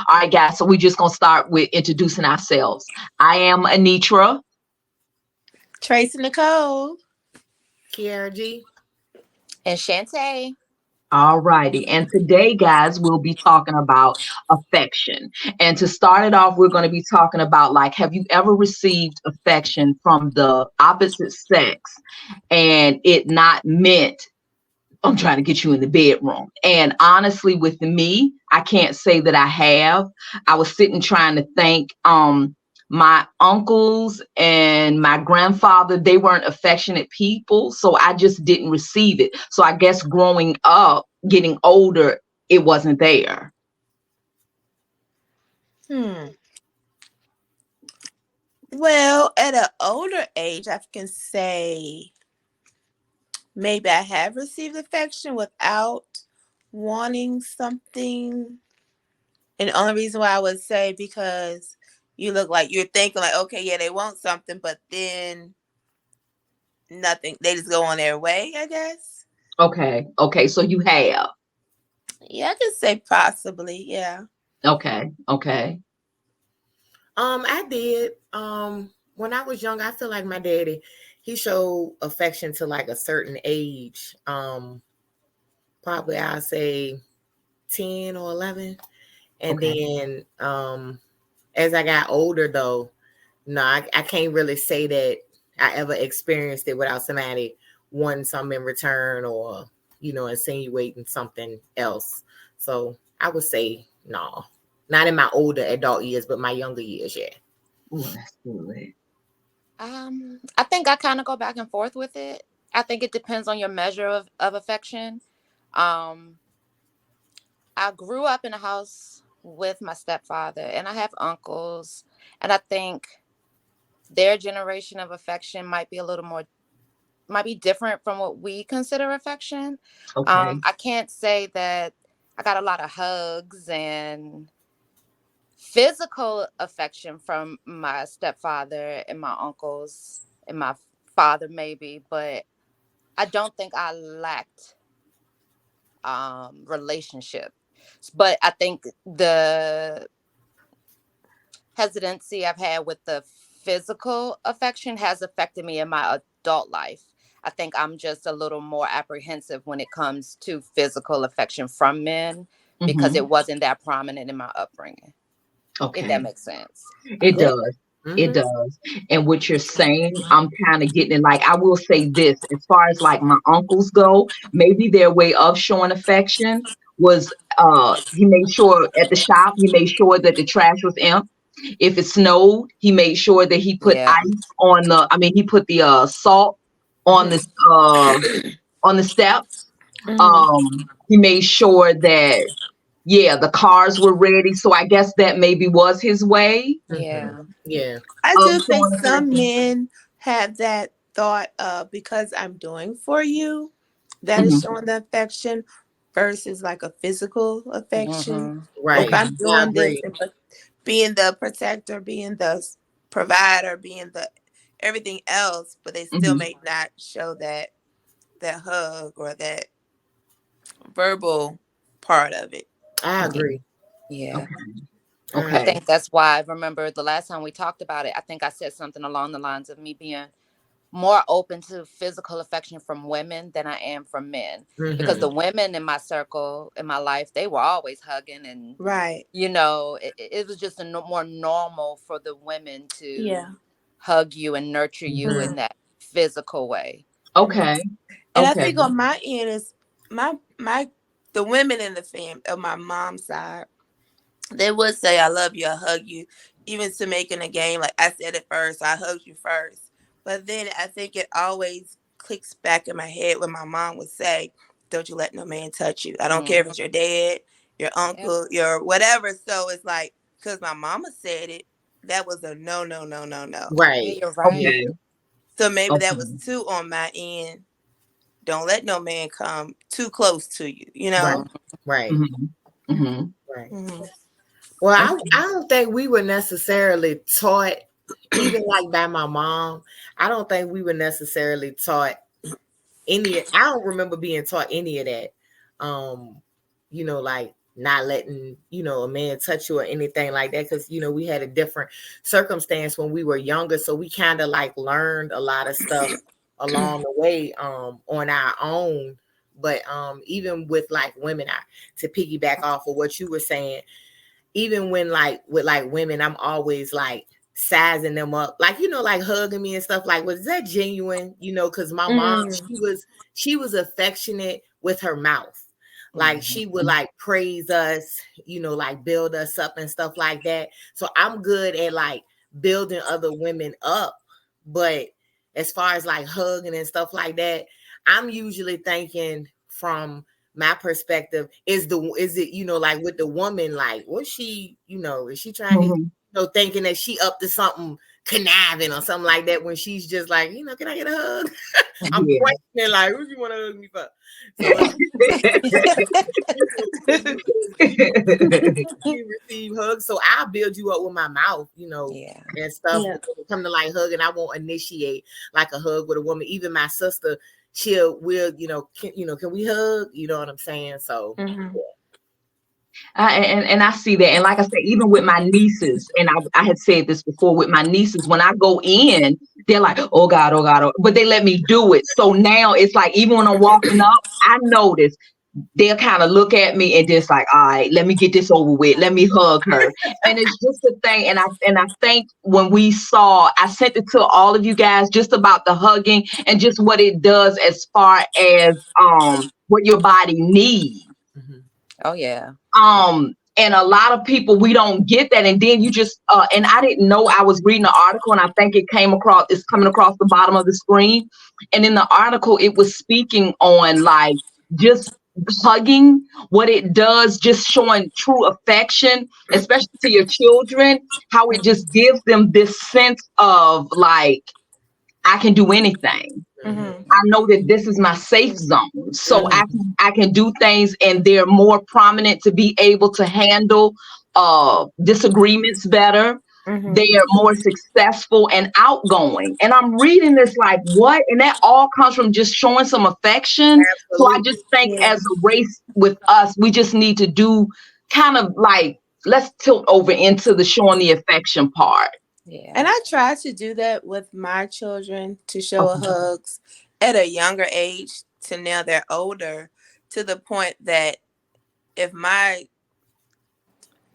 All right, guys. So we're just gonna start with introducing ourselves. I am Anitra. Tracy Nicole. Kiara G. And Shantae. All righty. And today, guys, we'll be talking about affection. And to start it off, we're going to be talking about like, have you ever received affection from the opposite sex and it not meant I'm trying to get you in the bedroom? And honestly, with me, I can't say that I have. I was sitting trying to think. My uncles and my grandfather, they weren't affectionate people, so I just didn't receive it. So I guess growing up, getting older, it wasn't there. Hmm. Well, at an older age, I can say maybe I have received affection without wanting something. And the only reason why I would say because you look like you're thinking like, okay, yeah, they want something, but then nothing. They just go on their way, I guess. Okay, so you have. Yeah, I can say possibly, yeah. Okay. I did. When I was young, I feel like my daddy, he showed affection to like a certain age. Probably I'll say 10 or 11. And Okay. then as I got older though, no, I can't really say that I ever experienced it without somebody wanting something in return or, insinuating something else. So I would say no. Not in my older adult years, but my younger years, yeah. Oh, that's good. I think I kind of go back and forth with it. I think it depends on your measure of affection. Um, I grew up in a house with my stepfather, and I have uncles, and I think their generation of affection might be different from what we consider affection. Okay. I can't say that I got a lot of hugs and physical affection from my stepfather and my uncles and my father maybe, but I don't think I lacked relationship. But I think the hesitancy I've had with the physical affection has affected me in my adult life. I think I'm just a little more apprehensive when it comes to physical affection from men because Mm-hmm. it wasn't that prominent in my upbringing. If that Okay. makes sense. It Yeah. does. It Mm-hmm. does. And what you're saying, I'm kind of getting it. Like, I will say this, as far as like my uncles go, maybe their way of showing affection was he made sure at the shop, he made sure that the trash was empty. If it snowed, he made sure that he put Yeah. ice on he put the salt on the uh on the steps. Mm-hmm. He made sure that yeah, the cars were ready. So I guess that maybe was his way Mm-hmm. Yeah. Yeah. I of do think showing some affection. men have that thought of because I'm doing for you, that is Mhm. showing the affection versus like a physical affection. Hmm. If Right. I'm Okay. I doing this agree. and being the protector, being the provider, being the everything else, but they still Mhm. may not show that hug or that verbal part of it. I Okay. agree. Yeah. Okay. I I Okay. think that's why I remember the last time we talked about it. I think I said something along the lines of me being more open to physical affection from women than I am from men. Because mm-hmm. the women in my circle, in my life, they were always hugging. And, Right. it was just more normal for the women to Yeah. hug you and nurture you Mm-hmm. in that physical way. Okay. And I Okay. think on my end is my the women in the fam of my mom's side, they would say I love you, I hug you, even to making a game. Like I said it first, I hugged you first. But then I think it always clicks back in my head when my mom would say, don't you let no man touch you. I don't care if Hmm. it's your dad, your Yep. uncle, your whatever. So it's like, because my mama said it, that was a no, no, no, no, no. Yeah, Right. you're right. Okay. So maybe that was Okay. two on my end. Don't let no man come too close to you, you Right. know? Right. Mhm. Mhm. Right. Mhm. Well, I Okay. don't think we were necessarily taught, even like by my mom, I don't think we were necessarily taught I don't remember being taught any of that. Um, like not letting, a man touch you or anything like that. Cause, we had a different circumstance when we were younger. So we kind of like learned a lot of stuff along the way on our own. But even with like women, to piggyback off of what you were saying, even when like with like women, I'm always like sizing them up, like, like hugging me and stuff. Like, was that genuine? Because my mom, she was affectionate with her mouth. Like she would like praise us, like build us up and stuff like that. So I'm good at like building other women up. But as far as like hugging and stuff like that, I'm usually thinking from my perspective, is it, like with the woman, like, what's she, is she trying to, thinking that she up to something conniving or something like that, when she's just like, can I get a hug? I'm questioning, like, who you want to hug me for? So you receive hugs, so I'll build you up with my mouth, and stuff. When it come to like hugging, I won't initiate like a hug with a woman. Even my sister, will, can we hug? You know what I'm saying? So and I see that. And like I said, even with my nieces, and I had said this before, with my nieces, when I go in, they're like, oh God, oh God, but they let me do it. So now it's like, even when I'm walking up, I notice they'll kind of look at me and just like, all right, let me get this over with. Let me hug her. And it's just a thing. And I think when I sent it to all of you guys just about the hugging and just what it does as far as what your body needs. Oh yeah. And a lot of people, we don't get that. And then you just and I didn't know. I was reading an article, and I think it's coming across the bottom of the screen. And in the article, it was speaking on like just hugging, what it does, just showing true affection, especially to your children, how it just gives them this sense of like, I can do anything. I know that this is my safe zone, so I can do things, and they're more prominent to be able to handle disagreements better. They are more successful and outgoing. And I'm reading this like, what? And that all comes from just showing some affection. Absolutely. So I just think as a race with us, we just need to do kind of like, let's tilt over into the showing the affection part. Yeah. And I try to do that with my children, to show hugs at a younger age to now they're older, to the point that if my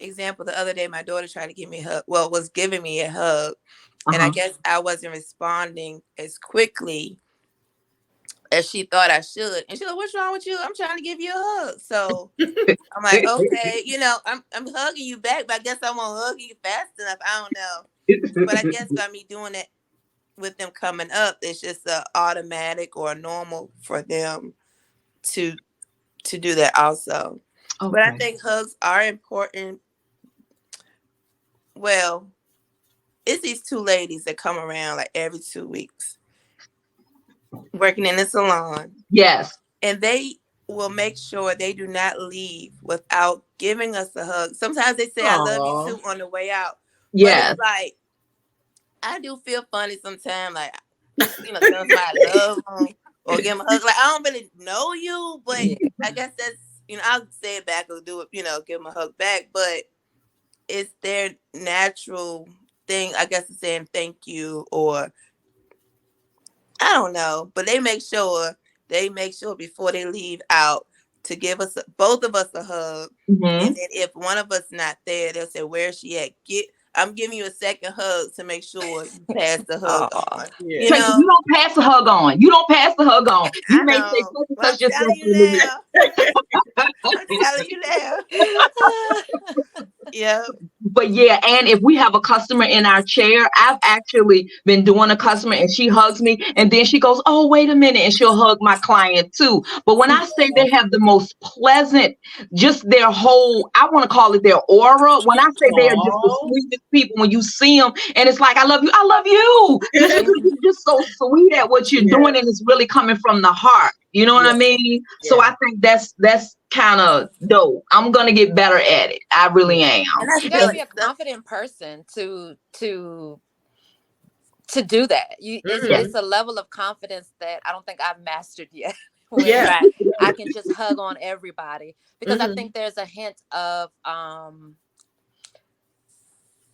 example, the other day, my daughter tried to give me a hug, was giving me a hug, and I guess I wasn't responding as quickly as she thought I should. And she's like, what's wrong with you? I'm trying to give you a hug. So I'm like, okay, I'm hugging you back, but I guess I won't hug you fast enough. I don't know. But I guess by me doing it with them coming up, it's just automatic or normal for them to do that also. Okay. But I think hugs are important. Well, it's these two ladies that come around like every 2 weeks working in the salon. Yes. And they will make sure they do not leave without giving us a hug. Sometimes they say, I love you too on the way out. Yeah. But it's like, I do feel funny sometimes, like, tell somebody I love them or give them a hug. Like, I don't really know you, but I guess that's, I'll say it back or do it, give them a hug back. But it's their natural thing, I guess, is saying thank you, or I don't know. But they make sure before they leave out to give us both of us a hug. And then if one of us not there, they'll say, where's she at? I'm giving you a second hug to make sure you pass the hug on. Yeah. You don't pass the hug on. You don't pass the hug on. You may say I'm telling you now. I'm telling you now. Yeah. But yeah, and if we have a customer in our chair, I've actually been doing a customer and she hugs me and then she goes, oh, wait a minute, and she'll hug my client too. But when I say they have the most pleasant, just their whole, I want to call it their aura. When I say they are just the sweetest people, when you see them and it's like, I love you, I love you. You're just so sweet at what you're doing, and it's really coming from the heart. You know what I mean? Yeah. So I think that's kind of dope. I'm gonna get better at it. I really am. And you gotta be a confident person to do that. It's a level of confidence that I don't think I've mastered yet. where Yeah. I can just hug on everybody, because I Mhm. think there's a hint of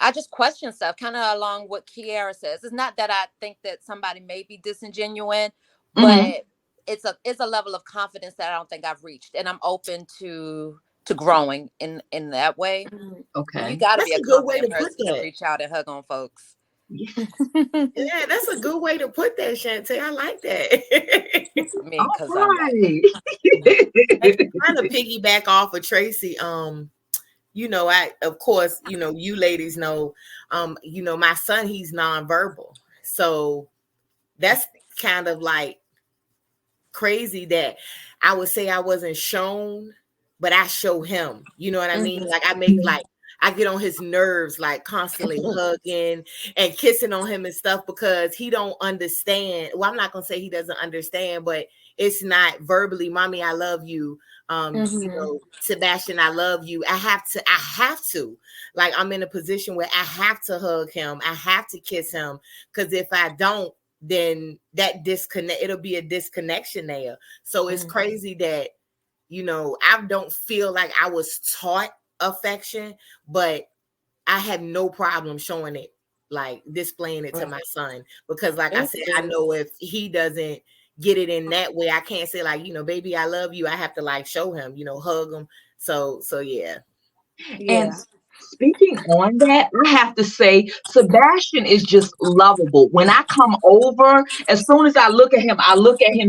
I just question stuff, kind of along what Kiara says. It's not that I think that somebody may be disingenuous, Mhm. but it's a level of confidence that I don't think I've reached, and I'm open to growing in that way. You Okay. got to be That's a a good way to confident put person to that. reach out and hug on folks. Yeah, that's a good way to put that, Shantae. I like that. Me, All because I'm that. right. And to kind of piggyback off of Tracy, you know, I of course, you know, you ladies know, you know, my son, he's nonverbal. So that's kind of like crazy that I would say I wasn't shown, but I show him. You know what I mean? Like I make like I get on his nerves, like constantly hugging and kissing on him and stuff because he don't understand. Well, I'm not gonna say he doesn't understand, but it's not verbally, mommy, I love you. You know, Sebastian, I love you. I have to. Like I'm in a position where I have to hug him. I have to kiss him. Because if I don't, then that disconnect, it'll be a disconnection there. So it's crazy that, you know, I don't feel like I was taught affection, but I had no problem showing it, like displaying it to my son, because like I said, I know if he doesn't get it in that way, I can't say like, you know, baby, I love you. I have to like show him, you know, hug him. So yeah. And speaking on that, I have to say, Sebastian is just lovable. When I come over, as soon as I look at him,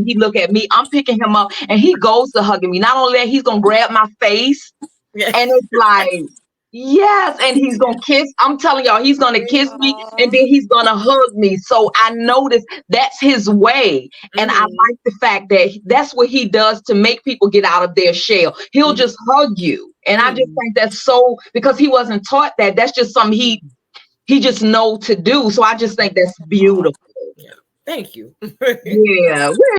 he look at me. I'm picking him up, and he goes to hugging me. Not only that, he's gonna grab my face, Yeah. and it's like, yes, and he's gonna kiss. I'm telling y'all, he's gonna kiss me, and then he's gonna hug me. So I notice that's his way, and I like the fact that that's what he does to make people get out of their shell. He'll just hug you. And I just think that's so, because he wasn't taught that. That's just something he just know to do. So I just think that's beautiful. Yeah. Thank you. Yeah.